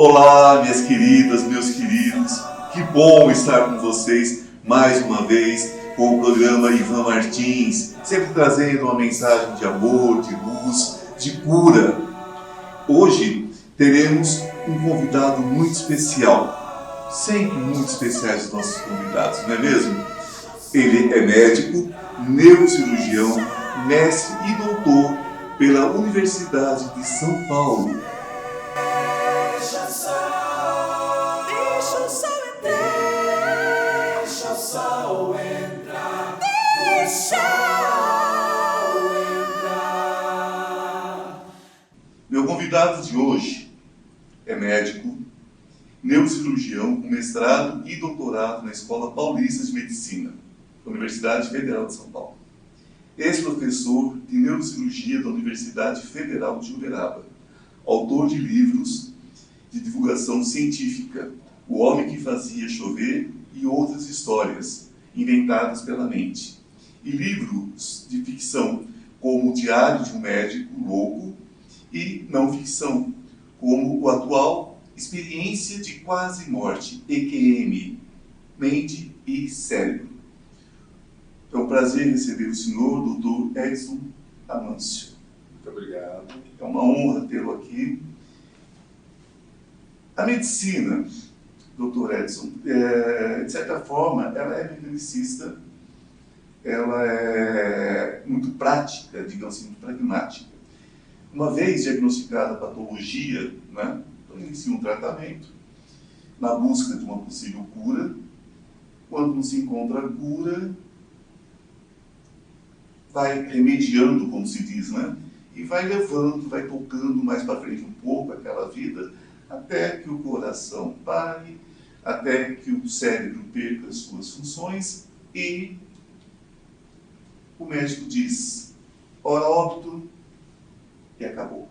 Olá, minhas queridas, meus queridos, que bom estar com vocês mais uma vez com o programa Ivan Martins, sempre trazendo uma mensagem de amor, de luz, de cura. Hoje teremos um convidado muito especial, sempre muito especiais os nossos convidados, não é mesmo? Ele é médico, neurocirurgião, mestre e doutor pela Universidade de São Paulo. Meu convidado de hoje é médico, neurocirurgião com mestrado e doutorado na Escola Paulista de Medicina, da Universidade Federal de São Paulo. Ex-professor de neurocirurgia da Universidade Federal de Uberaba, autor de livros de divulgação científica, O Homem que Fazia Chover e outras histórias inventadas pela mente, e livros de ficção como O Diário de um Médico Louco e não ficção, como o atual Experiência de Quase Morte, EQM, Mente e Cérebro. É um prazer receber o senhor, Dr. Edson Amâncio. Muito obrigado. É uma honra tê-lo aqui. A medicina, Dr. Edson, de certa forma, ela é mecanicista, ela é muito prática, digamos assim, muito pragmática. Uma vez diagnosticada a patologia, né, então inicia um tratamento na busca de uma possível cura. Quando não se encontra a cura, vai remediando, como se diz, né? E vai levando, vai tocando mais para frente um pouco aquela vida, até que o coração pare, até que o cérebro perca as suas funções e o médico diz, hora óbito, e acabou.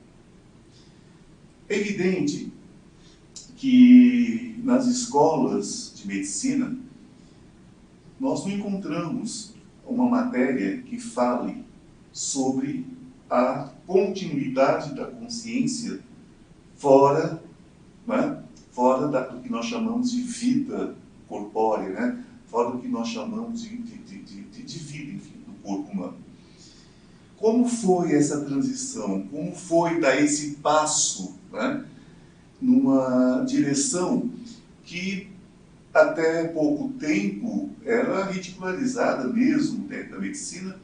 É evidente que nas escolas de medicina nós não encontramos uma matéria que fale sobre a continuidade da consciência fora, né? Fora do que nós chamamos de vida corpórea, né? Fora do que nós chamamos de vida, enfim, do corpo humano. Como foi essa transição? Como foi dar esse passo, né, numa direção que até pouco tempo era ridicularizada mesmo dentro da medicina,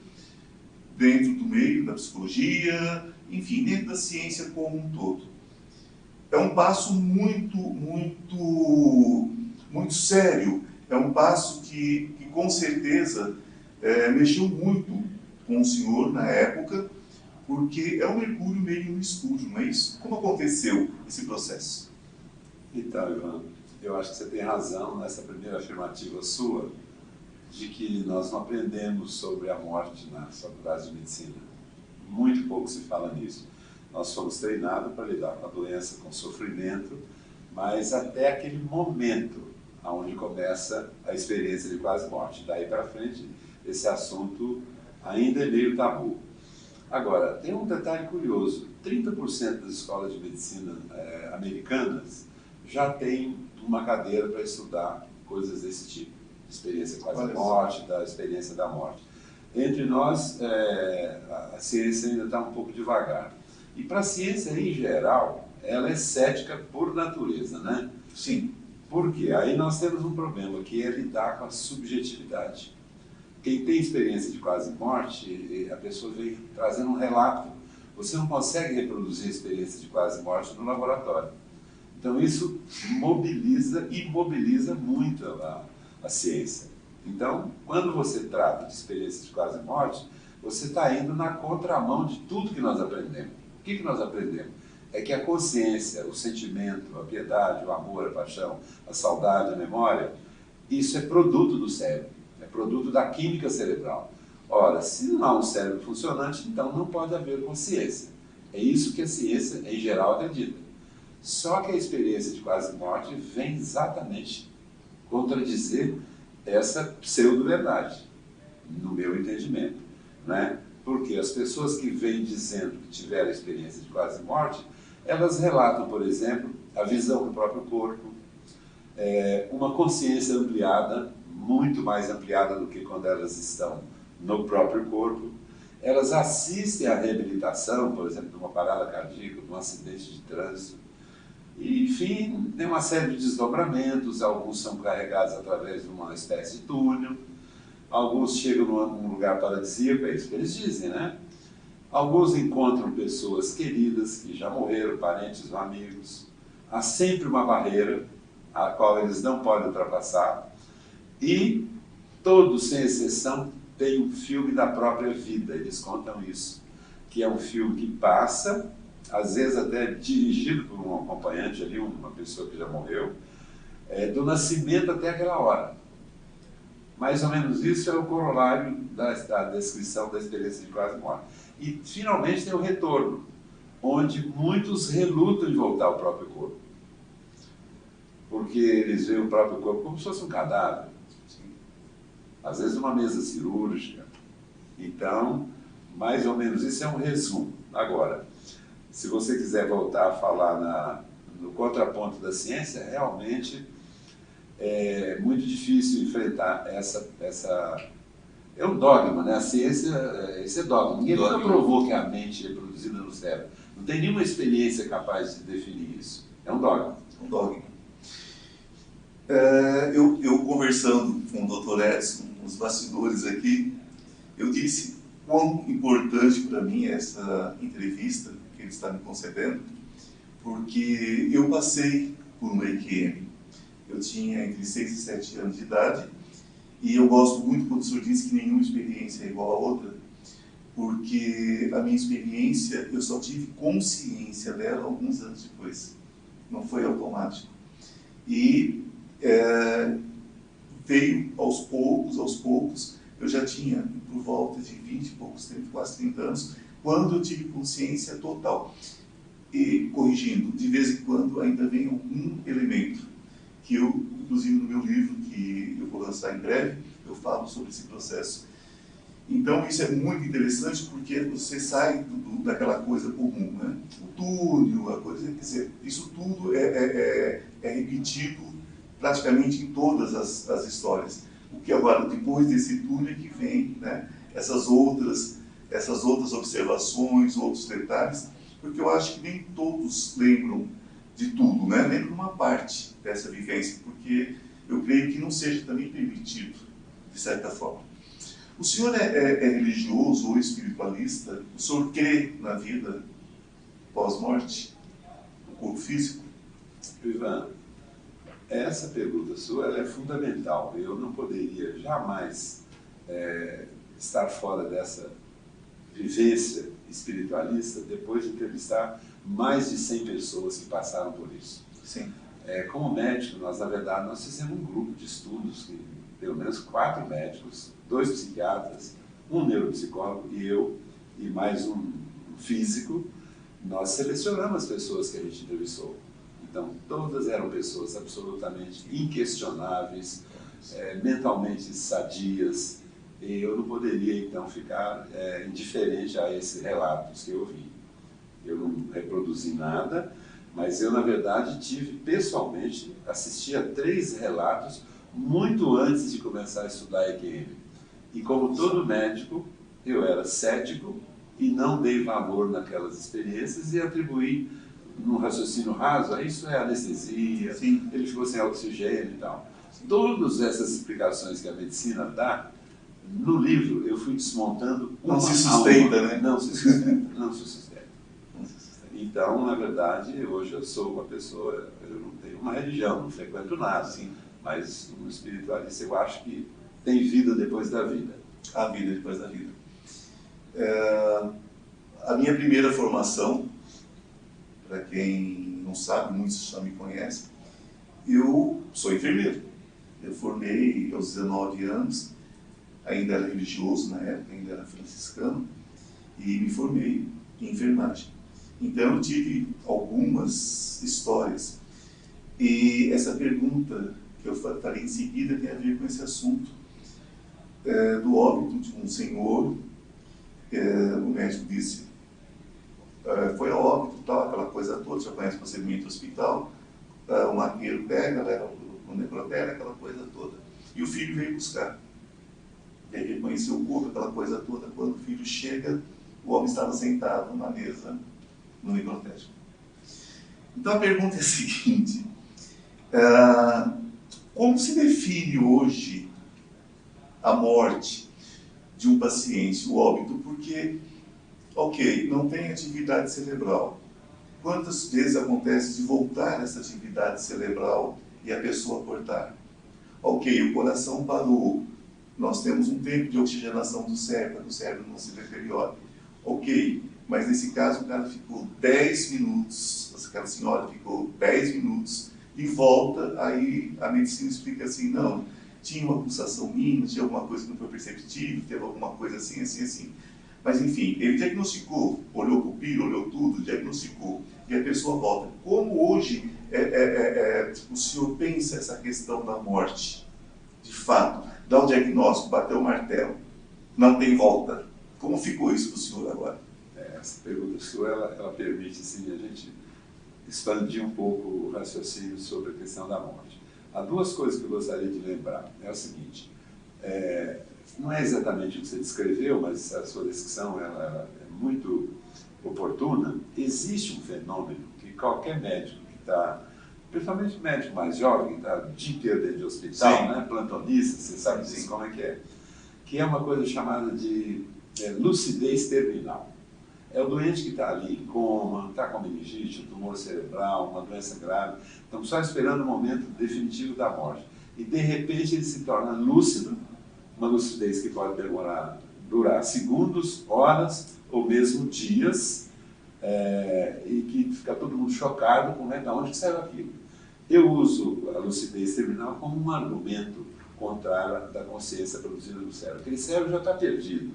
dentro do meio da psicologia, enfim, dentro da ciência como um todo? É um passo muito sério, é um passo que com certeza mexeu muito com o senhor na época, porque é um mergulho meio no escuro, não é isso? Como aconteceu esse processo? Então, Ivan, eu acho que você tem razão nessa primeira afirmativa sua, de que nós não aprendemos sobre a morte na faculdade de medicina. Muito pouco se fala nisso. Nós fomos treinados para lidar com a doença, com o sofrimento, mas até aquele momento onde começa a experiência de quase morte. Daí para frente, esse assunto ainda é meio tabu. Agora, tem um detalhe curioso, 30% das escolas de medicina americanas já tem uma cadeira para estudar coisas desse tipo, experiência quase morte, da experiência da morte. Entre nós, a ciência ainda está um pouco devagar. E para a ciência, em geral, ela é cética por natureza, né? Sim. Por quê? Aí nós temos um problema, que é lidar com a subjetividade. Quem tem experiência de quase morte, a pessoa vem trazendo um relato. Você não consegue reproduzir a experiência de quase morte no laboratório. Então isso mobiliza e mobiliza muito a ciência. Então, quando você trata de experiência de quase morte, você está indo na contramão de tudo que nós aprendemos. O que nós aprendemos? É que a consciência, o sentimento, a piedade, o amor, a paixão, a saudade, a memória, isso é produto do cérebro, é produto da química cerebral. Ora, se não há um cérebro funcionante, então não pode haver consciência. É isso que a ciência, em geral, acredita. Só que a experiência de quase morte vem exatamente contradizer essa pseudo-verdade, no meu entendimento, né? Porque as pessoas que vêm dizendo que tiveram a experiência de quase morte, elas relatam, por exemplo, a visão do próprio corpo, uma consciência ampliada, muito mais ampliada do que quando elas estão no próprio corpo. Elas assistem à reabilitação, por exemplo, de uma parada cardíaca, de um acidente de trânsito. E, enfim, tem uma série de desdobramentos, alguns são carregados através de uma espécie de túnel, alguns chegam num lugar paradisíaco, é isso que eles dizem, né? Alguns encontram pessoas queridas que já morreram, parentes ou amigos. Há sempre uma barreira a qual eles não podem ultrapassar. E todos, sem exceção, têm um filme da própria vida, eles contam isso, que é um filme que passa, às vezes até dirigido por um acompanhante ali, uma pessoa que já morreu, do nascimento até aquela hora. Mais ou menos isso é o corolário da descrição da experiência de quase morte. E, finalmente, tem o retorno, onde muitos relutam em voltar ao próprio corpo. Porque eles veem o próprio corpo como se fosse um cadáver. Às vezes uma mesa cirúrgica. Então, mais ou menos isso é um resumo. Agora, se você quiser voltar a falar no contraponto da ciência, realmente é muito difícil enfrentar essa é um dogma, né? A ciência, esse é dogma. Ninguém nunca provou que a mente é produzida no cérebro. Não tem nenhuma experiência capaz de definir isso. É um dogma. Um dogma. Eu conversando com o Dr. Edson, nos bastidores aqui, eu disse quão importante para mim é essa entrevista que ele está me concedendo, porque eu passei por um EQM. Eu tinha entre 6 e 7 anos de idade, e eu gosto muito quando o senhor diz que nenhuma experiência é igual a outra, porque a minha experiência, eu só tive consciência dela alguns anos depois. Não foi automático. E veio aos poucos, eu já tinha por volta de 20 e poucos, quase 30 anos, quando eu tive consciência total. E, corrigindo, de vez em quando ainda vem algum elemento, que eu, inclusive no meu livro, que eu vou lançar em breve, eu falo sobre esse processo. Então, isso é muito interessante, porque você sai daquela coisa comum, né? O túnel, a coisa, quer dizer, isso tudo é repetido praticamente em todas as histórias. O que agora, depois desse túnel, é que vem, né, essas outras observações, outros detalhes, porque eu acho que nem todos lembram de tudo, né? Lembram uma parte dessa vivência, porque eu creio que não seja também permitido, de certa forma. O senhor é religioso ou espiritualista? O senhor crê na vida pós-morte, no corpo físico? Ivan, essa pergunta sua ela é fundamental. Eu não poderia jamais estar fora dessa vivência espiritualista depois de entrevistar mais de 100 pessoas que passaram por isso. Sim. Como médico, nós, na verdade, nós fizemos um grupo de estudos, que, pelo menos 4 médicos, 2 psiquiatras, um neuropsicólogo e eu, e mais um físico. Nós selecionamos as pessoas que a gente entrevistou. Então, todas eram pessoas absolutamente inquestionáveis, mentalmente sadias, e eu não poderia, então, ficar indiferente a esses relatos que eu ouvi. Eu não reproduzi nada, mas eu, na verdade, tive, pessoalmente, assisti a 3 relatos muito antes de começar a estudar EQM. E como todo médico, eu era cético e não dei valor naquelas experiências e atribuí, num raciocínio raso, isso é anestesia, sim, ele ficou sem oxigênio e tal. Todas essas explicações que a medicina dá, no livro eu fui desmontando uma não se sustenta, né? Não se sustenta, não se sustenta. Então, na verdade, hoje eu sou uma pessoa, eu não tenho uma religião, não frequento nada, sim, mas um espiritualista eu acho que tem vida depois da vida. A vida depois da vida. A minha primeira formação, para quem não sabe, muitos já me conhecem, eu sou enfermeiro. Eu formei aos 19 anos, ainda era religioso na época, ainda era franciscano, e me formei em enfermagem. Então eu tive algumas histórias. E essa pergunta que eu farei em seguida tem a ver com esse assunto do óbito de um senhor. O médico disse, foi a óbito, tal, aquela coisa toda, já conhece o procedimento do hospital, um arqueiro pega, leva para o necrotério, aquela coisa toda. E o filho veio buscar. Ele reconheceu o corpo, aquela coisa toda. Quando o filho chega, o homem estava sentado na mesa no necrotério. Então a pergunta é a seguinte: como se define hoje a morte de um paciente, o óbito? Porque, ok, não tem atividade cerebral. Quantas vezes acontece de voltar essa atividade cerebral e a pessoa cortar? Ok, o coração parou. Nós temos um tempo de oxigenação do cérebro, para que o cérebro não se deteriore. Ok, mas nesse caso o cara ficou 10 minutos, aquela senhora ficou 10 minutos e volta, aí a medicina explica assim, não, tinha uma pulsação mínima, tinha alguma coisa que não foi perceptível, teve alguma coisa assim, assim, assim. Mas enfim, ele diagnosticou, olhou para o piro, olhou tudo, diagnosticou, e a pessoa volta. Como hoje o senhor pensa essa questão da morte? De fato, dá o diagnóstico, bateu o martelo, não tem volta. Como ficou isso para o senhor agora? Essa pergunta sua, ela permite assim, a gente expandir um pouco o raciocínio sobre a questão da morte. Há duas coisas que eu gostaria de lembrar. É o seguinte, não é exatamente o que você descreveu, mas a sua descrição ela é muito oportuna. Existe um fenômeno que qualquer médico que está, principalmente médico mais jovem, que está o dia inteiro dentro de hospital, né, plantonista, você sabe disso como é, que é uma coisa chamada de lucidez terminal. É o doente que está ali em coma, está com meningite, um tumor cerebral, uma doença grave, estamos só esperando o momento definitivo da morte. E de repente ele se torna lúcido, uma lucidez que pode durar segundos, horas ou mesmo dias, e que fica todo mundo chocado com de onde que saiu aquilo. Eu uso a lucidez terminal como um argumento contrário da consciência produzida no cérebro. Aquele cérebro já está perdido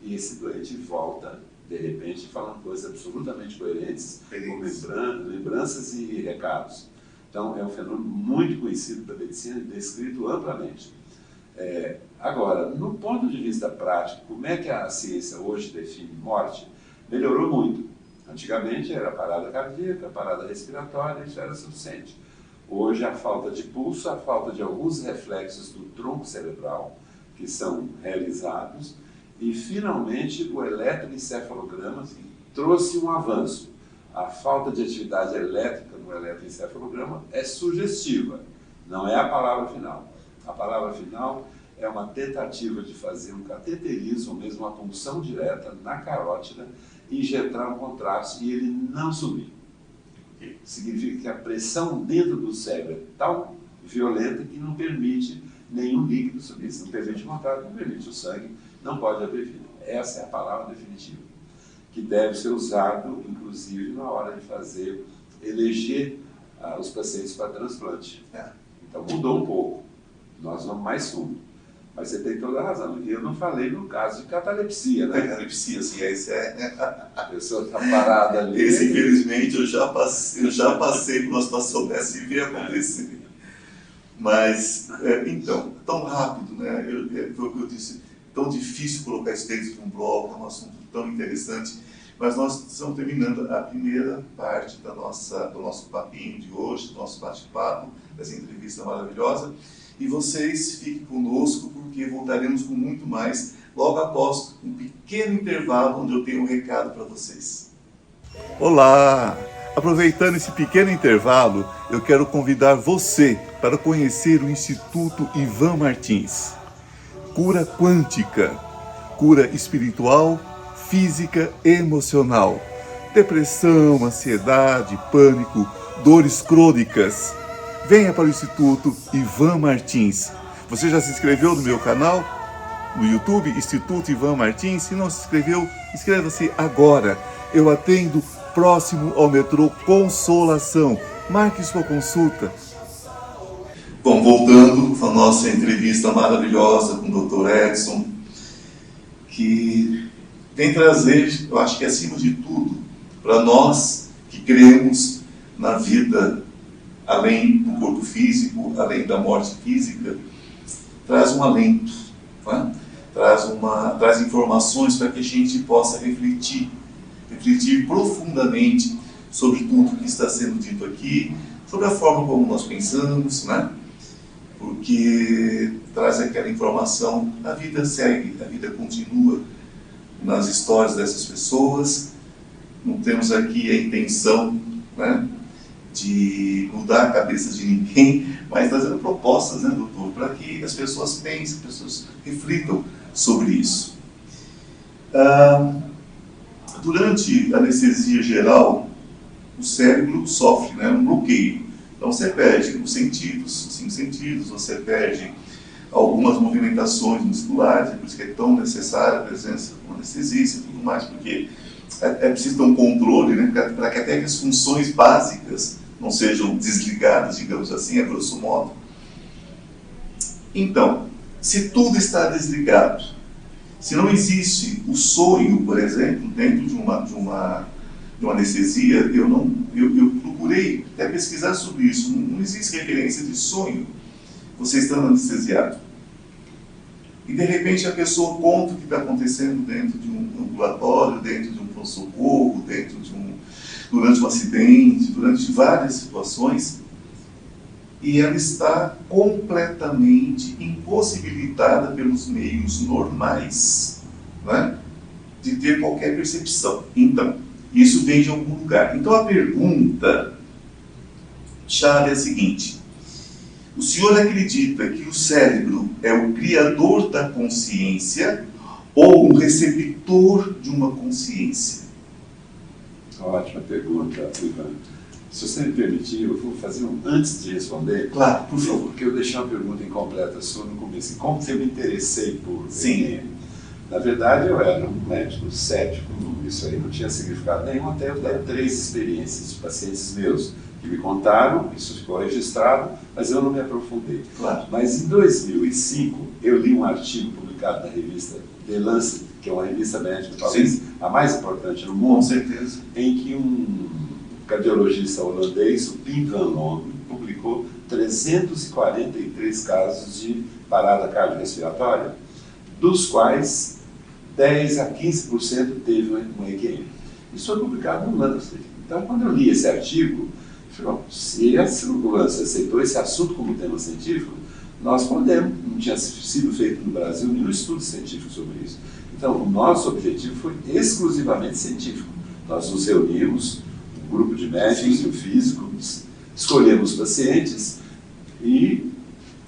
e esse doente volta, de repente, falando coisas absolutamente coerentes, com lembranças e recados. Então, é um fenômeno muito conhecido da medicina e descrito amplamente. Agora, no ponto de vista prático, como é que a ciência hoje define morte? Melhorou muito. Antigamente era parada cardíaca, parada respiratória, isso era suficiente. Hoje a falta de pulso, a falta de alguns reflexos do tronco cerebral que são realizados, e finalmente o eletroencefalograma trouxe um avanço. A falta de atividade elétrica no eletroencefalograma é sugestiva, não é a palavra final. A palavra final é uma tentativa de fazer um cateterismo, ou mesmo uma punção direta na carótida, e injetar um contraste e ele não subir. Significa que a pressão dentro do cérebro é tão violenta que não permite nenhum líquido subir. Se não permite o contato, não permite o sangue, não pode haver vida. Essa é a palavra definitiva, que deve ser usado, inclusive, na hora de eleger os pacientes para transplante. Então mudou um pouco, nós vamos mais fundo. Mas você tem toda a razão. E eu não falei no caso de catalepsia, né? Catalepsia, sim, esse A pessoa está parada ali. Esse, infelizmente, eu já passei por uma situação dessa e vi acontecer. Mas, então, tão rápido, né? Foi o que eu disse, tão difícil colocar isso dentro de um blog, é um assunto tão interessante. Mas nós estamos terminando a primeira parte do nosso papinho de hoje, do nosso bate-papo, dessa entrevista maravilhosa. E vocês fiquem conosco, porque voltaremos com muito mais logo após um pequeno intervalo, onde eu tenho um recado para vocês. Olá! Aproveitando esse pequeno intervalo, eu quero convidar você para conhecer o Instituto Ivan Martins. Cura quântica, cura espiritual, física e emocional. Depressão, ansiedade, pânico, dores crônicas. Venha para o Instituto Ivan Martins. Você já se inscreveu no meu canal? No YouTube, Instituto Ivan Martins? Se não se inscreveu, inscreva-se agora. Eu atendo próximo ao metrô Consolação. Marque sua consulta. Bom, voltando com a nossa entrevista maravilhosa com o Dr. Edson, que vem trazer, eu acho que acima de tudo, para nós que cremos na vida além do corpo físico, além da morte física, traz um alento, tá? Traz informações para que a gente possa refletir profundamente sobre tudo que está sendo dito aqui, sobre a forma como nós pensamos, né? Porque traz aquela informação, a vida segue, a vida continua nas histórias dessas pessoas. Não temos aqui a intenção, né, de mudar a cabeça de ninguém, mas trazendo propostas, né, doutor, para que as pessoas pensem, as pessoas reflitam sobre isso. Durante a anestesia geral, o cérebro sofre, né, um bloqueio. Então você perde os sentidos, os 5 sentidos, você perde algumas movimentações musculares, por isso que é tão necessária a presença do anestesista e tudo mais, porque é preciso ter um controle, né, para que até as funções básicas não sejam desligadas, digamos assim, a grosso modo. Então, se tudo está desligado, se não existe o sonho, por exemplo, dentro de uma anestesia, eu procurei até pesquisar sobre isso, não existe referência de sonho, você estando anestesiado. E de repente a pessoa conta o que está acontecendo dentro de um ambulatório, dentro de um pronto-socorro, durante um acidente, durante várias situações, e ela está completamente impossibilitada pelos meios normais, né, de ter qualquer percepção. Então, isso vem de algum lugar. Então a pergunta-chave é a seguinte: o senhor acredita que o cérebro é o criador da consciência ou um receptor de uma consciência? Ótima pergunta, Ivan. Se você me permitir, eu vou fazer antes de responder. Claro, por favor. Porque eu deixei uma pergunta incompleta sua no começo. Como eu me interessei por Sim. Na verdade, eu era um médico cético, isso aí não tinha significado nenhum, até eu dar 3 experiências de pacientes meus que me contaram, isso ficou registrado, mas eu não me aprofundei. Claro. Mas em 2005, eu li um artigo publicado na revista The Lancet, que é uma revista médica, talvez a mais importante no mundo, com certeza, em que um cardiologista holandês, o Pim van Loon, publicou 343 casos de parada cardiorrespiratória, dos quais 10 a 15% teve um EQM. Isso foi publicado no Lancet. Então, quando eu li esse artigo, eu falei, se o Lancet aceitou esse assunto como tema científico, nós podemos. Não tinha sido feito no Brasil nenhum estudo científico sobre isso. Então, o nosso objetivo foi exclusivamente científico. Nós nos reunimos, um grupo de médicos e um físico, escolhemos pacientes e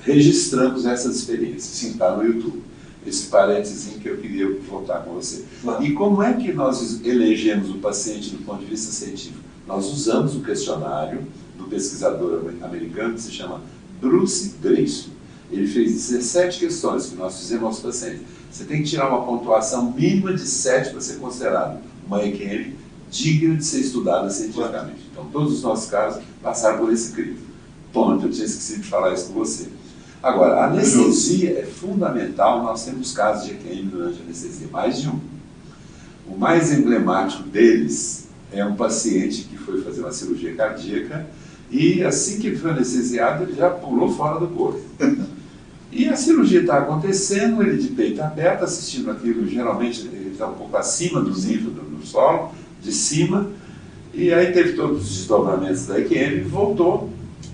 registramos essas experiências. Está no YouTube. Esse parênteses que eu queria voltar com você. Claro. E como é que nós elegemos o paciente do ponto de vista científico? Nós usamos o questionário do pesquisador americano que se chama Bruce Grayson. Ele fez 17 questões que nós fizemos aos pacientes. Você tem que tirar uma pontuação mínima de 7 para ser considerado uma EQM digna de ser estudada cientificamente. Então, todos os nossos casos passaram por esse crivo. Ponto, eu tinha esquecido de falar isso com você. Agora, a anestesia é fundamental, nós temos casos de EQM durante a anestesia, mais de um. O mais emblemático deles é um paciente que foi fazer uma cirurgia cardíaca e assim que ele foi anestesiado, ele já pulou fora do corpo. E a cirurgia está acontecendo, ele de peito aberto, assistindo aquilo, geralmente ele está um pouco acima do nível do solo, de cima, e aí teve todos os desdobramentos da EQM, voltou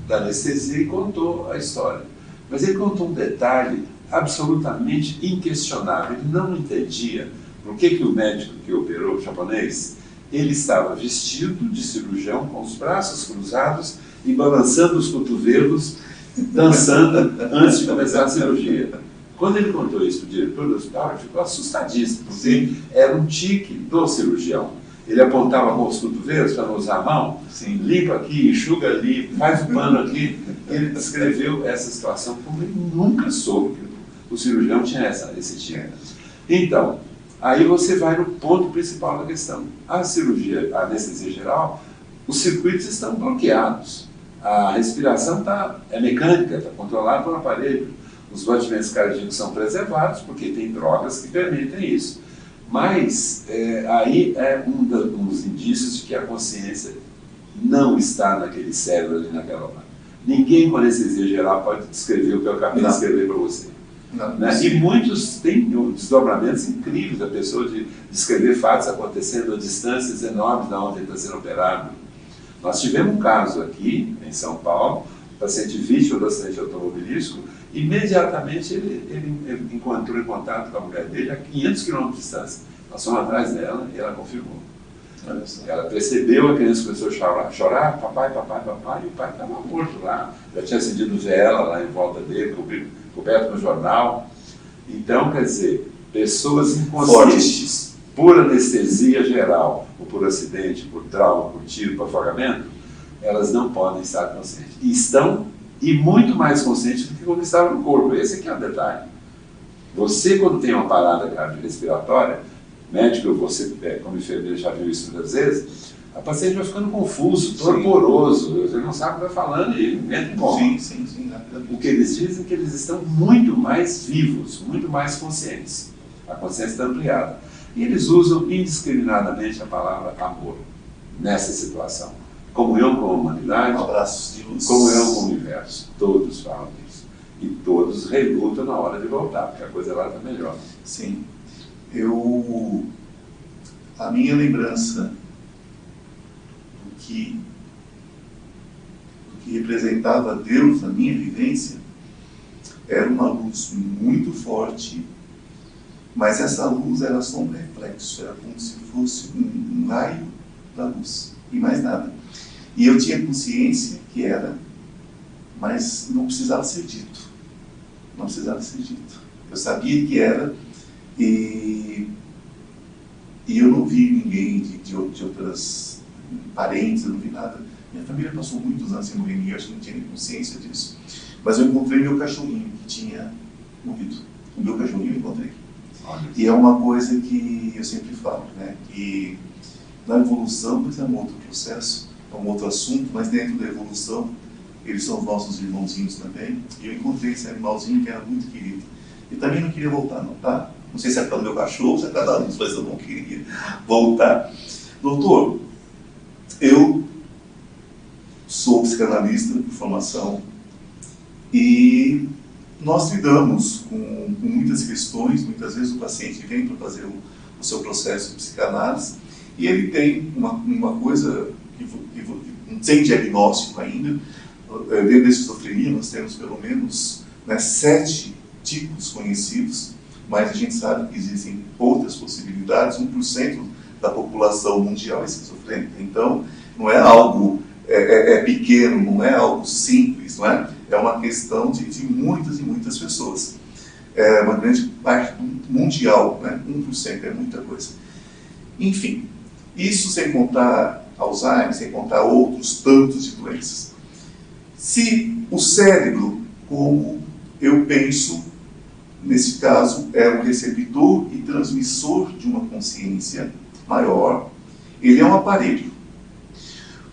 da anestesia e contou a história. Mas ele contou um detalhe absolutamente inquestionável. Ele não entendia por que o médico que operou, o japonês, ele estava vestido de cirurgião, com os braços cruzados e balançando os cotovelos, dançando antes de começar a cirurgia. Quando ele contou isso para o diretor do hospital, ele ficou assustadíssimo, porque era um tique do cirurgião. Ele apontava com os cotovelos para não usar a mão, limpa aqui, enxuga ali, faz o pano aqui. Ele descreveu essa situação como ele nunca soube que o cirurgião tinha esse tipo. Então, aí você vai no ponto principal da questão. A cirurgia, a anestesia geral, os circuitos estão bloqueados. A respiração é mecânica, está controlada por um aparelho. Os batimentos cardíacos são preservados, porque tem drogas que permitem isso. Mas aí é um dos indícios de que a consciência não está naquele cérebro ali naquela hora. Ninguém com anestesia geral pode descrever o que eu acabei de escrever para você. Não, né? E muitos têm desdobramentos incríveis da pessoa de descrever fatos acontecendo a distâncias enormes da onde ele está sendo operado. Nós tivemos um caso aqui, em São Paulo, paciente vítima do acidente automobilístico, imediatamente ele encontrou em contato com a mulher dele a 500 km de distância. Nós fomos atrás dela e ela confirmou. Ela percebeu, a criança começou a chorar, papai, papai, papai, e o pai estava morto lá. Já tinha acendido vela lá em volta dele, coberto no jornal. Então, quer dizer, pessoas inconscientes, por anestesia geral, ou por acidente, por trauma, por tiro, por afogamento, elas não podem estar conscientes. E estão, e muito mais conscientes do que quando estavam no corpo. Esse aqui é o detalhe. Você, quando tem uma parada cardiorrespiratória, médico, você, como enfermeiro, já viu isso muitas vezes, a paciente vai ficando confuso, torporoso, ele não sabe o que está falando e entra em coma. Sim. O que eles dizem é que eles estão muito mais vivos, muito mais conscientes. A consciência está ampliada. E eles usam indiscriminadamente a palavra amor nessa situação. Comunhão com a humanidade, Abraços de luz. comunhão com o universo. Todos falam isso. E todos relutam na hora de voltar, porque a coisa lá está melhor. Sim. A minha lembrança do que representava Deus na minha vivência era uma luz muito forte, mas essa luz era só um reflexo, era como se fosse um raio da luz, e mais nada. E eu tinha consciência que era, mas não precisava ser dito. Não precisava ser dito. Eu sabia que era, e eu não vi ninguém de outras parentes, eu não vi nada. Minha família passou muitos anos sem morrer, eu acho que não tinha nem consciência disso. Mas eu encontrei meu cachorrinho que tinha morrido. O meu cachorrinho eu encontrei. E é uma coisa que eu sempre falo, né? Que na evolução, pois é um outro processo, é um outro assunto, mas dentro da evolução, eles são os nossos irmãozinhos também. E eu encontrei esse animalzinho que era muito querido. E também não queria voltar não, tá? Não sei se é por causa do meu cachorro ou se é por causa da luz, mas eu não queria voltar. Doutor, eu sou psicanalista de formação e nós lidamos com muitas questões. Muitas vezes o paciente vem para fazer o seu processo de psicanálise e ele tem uma coisa que sem diagnóstico ainda. Dentro da esquizofrenia nós temos pelo menos 7 tipos conhecidos, mas a gente sabe que existem outras possibilidades. 1% da população mundial é esquizofrênica, então não é algo pequeno, não é algo simples, não é? É uma questão de muitas e muitas pessoas. É uma grande parte mundial, né? 1% é muita coisa. Enfim, isso sem contar Alzheimer, sem contar outros tantos de doenças. Se o cérebro, como eu penso, nesse caso, é um receptor e transmissor de uma consciência maior, ele é um aparelho.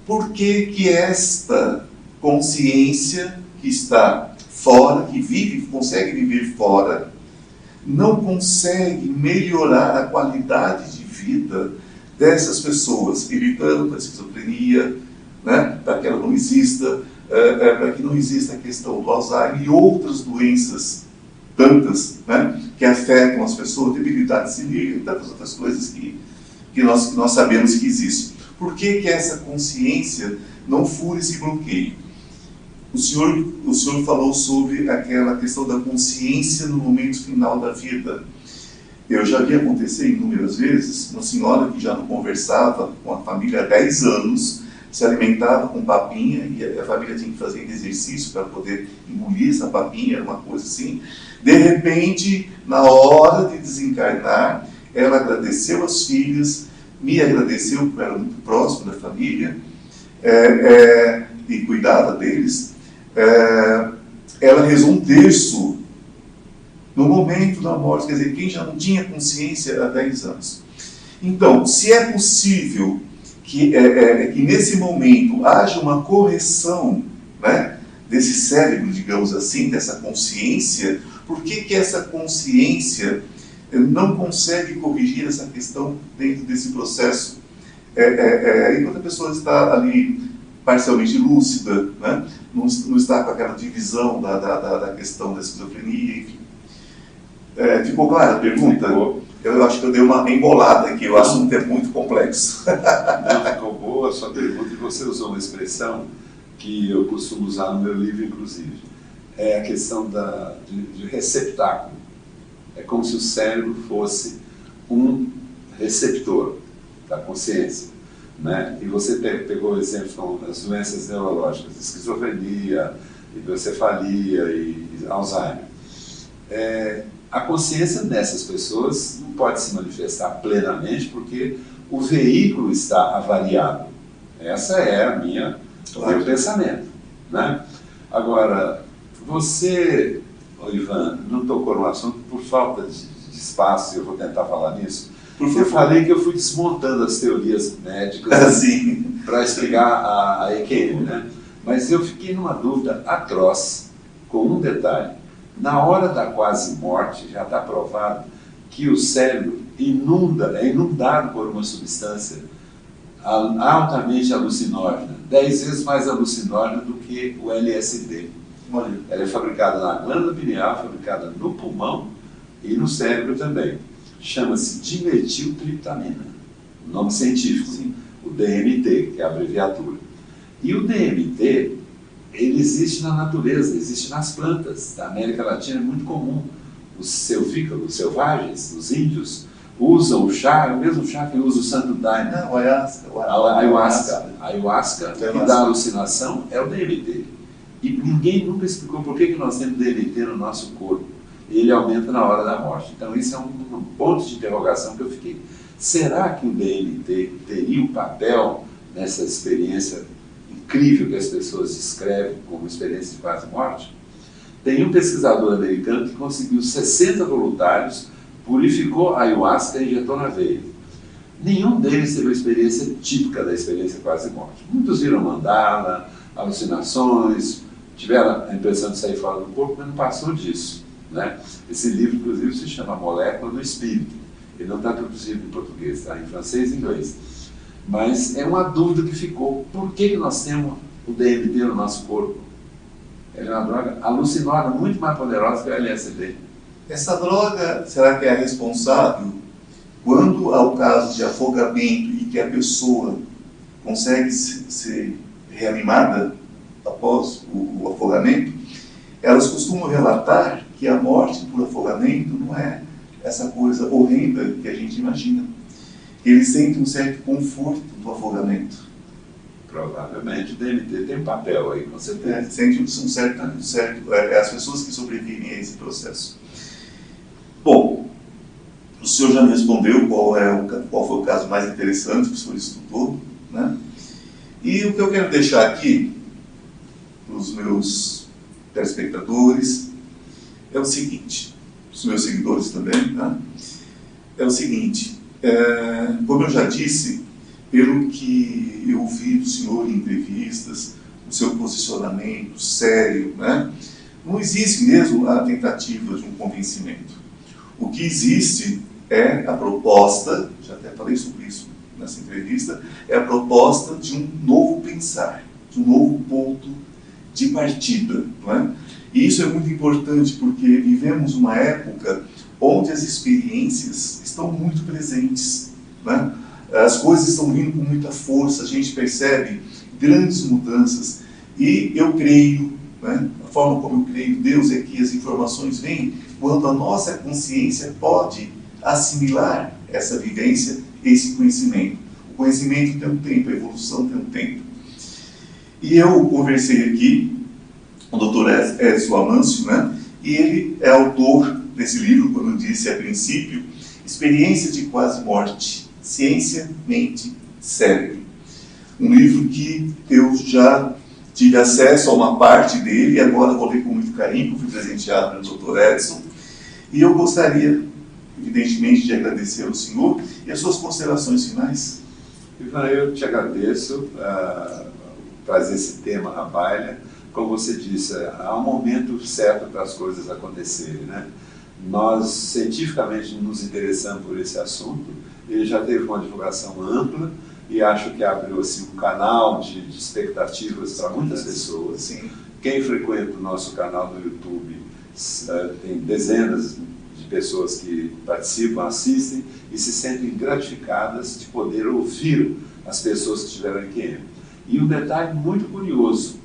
Por que esta consciência que está fora, que vive, consegue viver fora, não consegue melhorar a qualidade de vida dessas pessoas, evitando a esquizofrenia, né, para que ela não exista, para que não exista a questão do Alzheimer e outras doenças, tantas, né, que afetam as pessoas, debilidade senil e tantas outras coisas que nós sabemos que existem. Por que essa consciência não fura esse bloqueio? O senhor falou sobre aquela questão da consciência no momento final da vida. Eu já vi acontecer inúmeras vezes, uma senhora que já não conversava com a família há 10 anos, se alimentava com papinha, e a família tinha que fazer exercício para poder engolir essa papinha, era uma coisa assim. De repente, na hora de desencarnar, ela agradeceu as filhas, me agradeceu, porque eu era muito próximo da família, e cuidava deles. Ela rezou um terço no momento da morte, quer dizer, quem já não tinha consciência há 10 anos. Então, se é possível que nesse momento haja uma correção, né, desse cérebro, digamos assim, dessa consciência, por que essa consciência não consegue corrigir essa questão dentro desse processo? Enquanto a pessoa está ali parcialmente lúcida, né, não está com aquela divisão da questão da esquizofrenia, enfim. Ficou clara a pergunta? Eu acho que eu dei uma embolada aqui, o assunto é muito complexo. Não, ficou boa. boa a sua pergunta, e você usou uma expressão que eu costumo usar no meu livro, inclusive. É a questão de receptáculo. É como se o cérebro fosse um receptor da consciência, né? E você pegou exemplos como as doenças neurológicas, esquizofrenia, hidrocefalia e Alzheimer. A consciência dessas pessoas não pode se manifestar plenamente porque o veículo está avariado. Essa é meu pensamento, né? Agora, você, Ivan, não tocou no assunto por falta de espaço, eu vou tentar falar nisso. Eu falei que eu fui desmontando as teorias médicas para explicar a EQM, né? Mas eu fiquei numa dúvida atroz com um detalhe. Na hora da quase morte, já está provado que o cérebro é inundado por uma substância altamente alucinógena, 10 vezes mais alucinógena do que o LSD. Ela é fabricada na glândula pineal, fabricada no pulmão e no cérebro também. Chama-se dimetiltriptamina, o nome científico, o DMT, que é a abreviatura. E o DMT, ele existe na natureza, existe nas plantas. Da América Latina é muito comum. Os selvícolas, selvagens, os índios, usam o chá, é o mesmo chá que usa o santo daime. Não, a ayahuasca. A ayahuasca, que dá alucinação, é o DMT. E ninguém nunca explicou por que nós temos DMT no nosso corpo. E ele aumenta na hora da morte. Então, isso é um ponto de interrogação que eu fiquei. Será que o DMT teria um papel nessa experiência incrível que as pessoas descrevem como experiência de quase morte? Tem um pesquisador americano que conseguiu 60 voluntários, purificou a ayahuasca e injetou na veia. Nenhum deles teve a experiência típica da experiência quase morte. Muitos viram mandala, alucinações, tiveram a impressão de sair fora do corpo, mas não passou disso, né? Esse livro, inclusive, se chama Molécula do Espírito. Ele não está traduzido em português, está em francês e inglês. Mas é uma dúvida que ficou. Por que nós temos o DMT no nosso corpo? Ele é uma droga alucinógena, muito mais poderosa que o LSD. Essa droga, será que é a responsável quando há o caso de afogamento e que a pessoa consegue ser reanimada após o afogamento? Elas costumam relatar que a morte por afogamento não é essa coisa horrenda que a gente imagina. Eles sentem um certo conforto do afogamento. Provavelmente o DMT tem um papel aí, com certeza. Sentem um certo as pessoas que sobrevivem a esse processo. Bom, o senhor já me respondeu qual foi o caso mais interessante que o senhor estudou, né? E o que eu quero deixar aqui para os meus telespectadores é o seguinte, os meus seguidores também, tá? É o seguinte, como eu já disse, pelo que eu ouvi do senhor em entrevistas, o seu posicionamento sério, né? Não existe mesmo a tentativa de um convencimento. O que existe é a proposta, já até falei sobre isso nessa entrevista, é a proposta de um novo pensar, de um novo ponto de partida, não é? E isso é muito importante porque vivemos uma época onde as experiências estão muito presentes, né? As coisas estão vindo com muita força, a gente percebe grandes mudanças e eu creio, né? A forma como eu creio Deus é que as informações vêm quando a nossa consciência pode assimilar essa vivência, esse conhecimento. O conhecimento tem um tempo, a evolução tem um tempo. E eu conversei aqui com o Dr. Edson Amâncio, né? E ele é autor desse livro, como eu disse a princípio, Experiência de Quase Morte, Ciência, Mente, Cérebro. Um livro que eu já tive acesso a uma parte dele e agora vou ler com muito carinho, fui presenteado pelo Dr. Edson. E eu gostaria, evidentemente, de agradecer ao senhor e as suas considerações finais. Ivan, eu te agradeço trazer esse tema à baila. Como você disse, há um momento certo para as coisas acontecerem, né? Nós, cientificamente, nos interessamos por esse assunto. Ele já teve uma divulgação ampla e acho que abriu assim, um canal de expectativas para muitas pessoas. Sim. Quem frequenta o nosso canal no YouTube tem dezenas de pessoas que participam, assistem e se sentem gratificadas de poder ouvir as pessoas que estiveram em QM. E um detalhe muito curioso,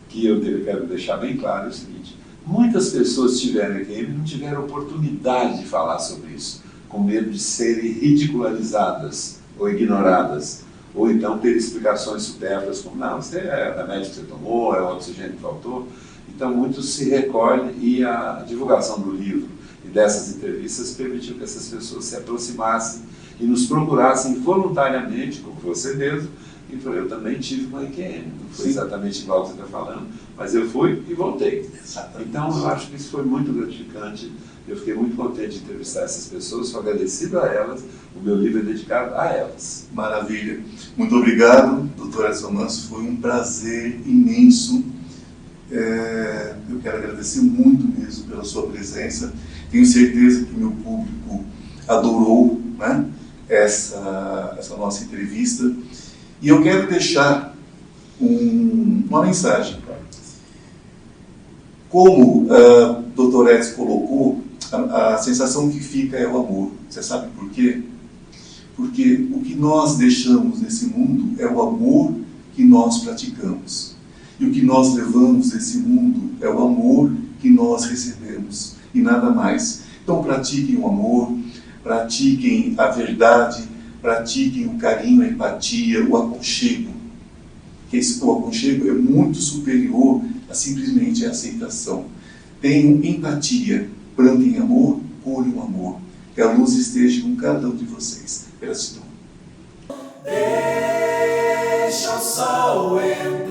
que eu quero deixar bem claro, é o seguinte: muitas pessoas que estiveram em QM não tiveram oportunidade de falar sobre isso, com medo de serem ridicularizadas ou ignoradas, ou então ter explicações supérfluas, como, não, isso é remédio que você tomou, é o oxigênio que faltou. Então, muito se recolhe, e a divulgação do livro e dessas entrevistas permitiu que essas pessoas se aproximassem e nos procurassem voluntariamente, como você mesmo, e falou: eu também tive uma IQM, não foi exatamente igual que você está falando, mas eu fui e voltei. Exatamente. Então, eu acho que isso foi muito gratificante. Eu fiquei muito contente de entrevistar essas pessoas, sou agradecido a elas, o meu livro é dedicado a elas. Maravilha. Muito obrigado, Dr. Edson Manso, foi um prazer imenso. Eu quero agradecer muito mesmo pela sua presença. Tenho certeza que meu público adorou, né, essa nossa entrevista. E eu quero deixar uma mensagem. Como o Dr. Edson colocou, a sensação que fica é o amor. Você sabe por quê? Porque o que nós deixamos nesse mundo é o amor que nós praticamos. E o que nós levamos nesse mundo é o amor que nós recebemos, e nada mais. Então pratiquem o amor, pratiquem a verdade, pratiquem o carinho, a empatia, o aconchego. O aconchego é muito superior a simplesmente a aceitação. Tenham empatia, plantem amor, colhem amor. Que a luz esteja com cada um de vocês. Gratidão. Deixa o sol entrar.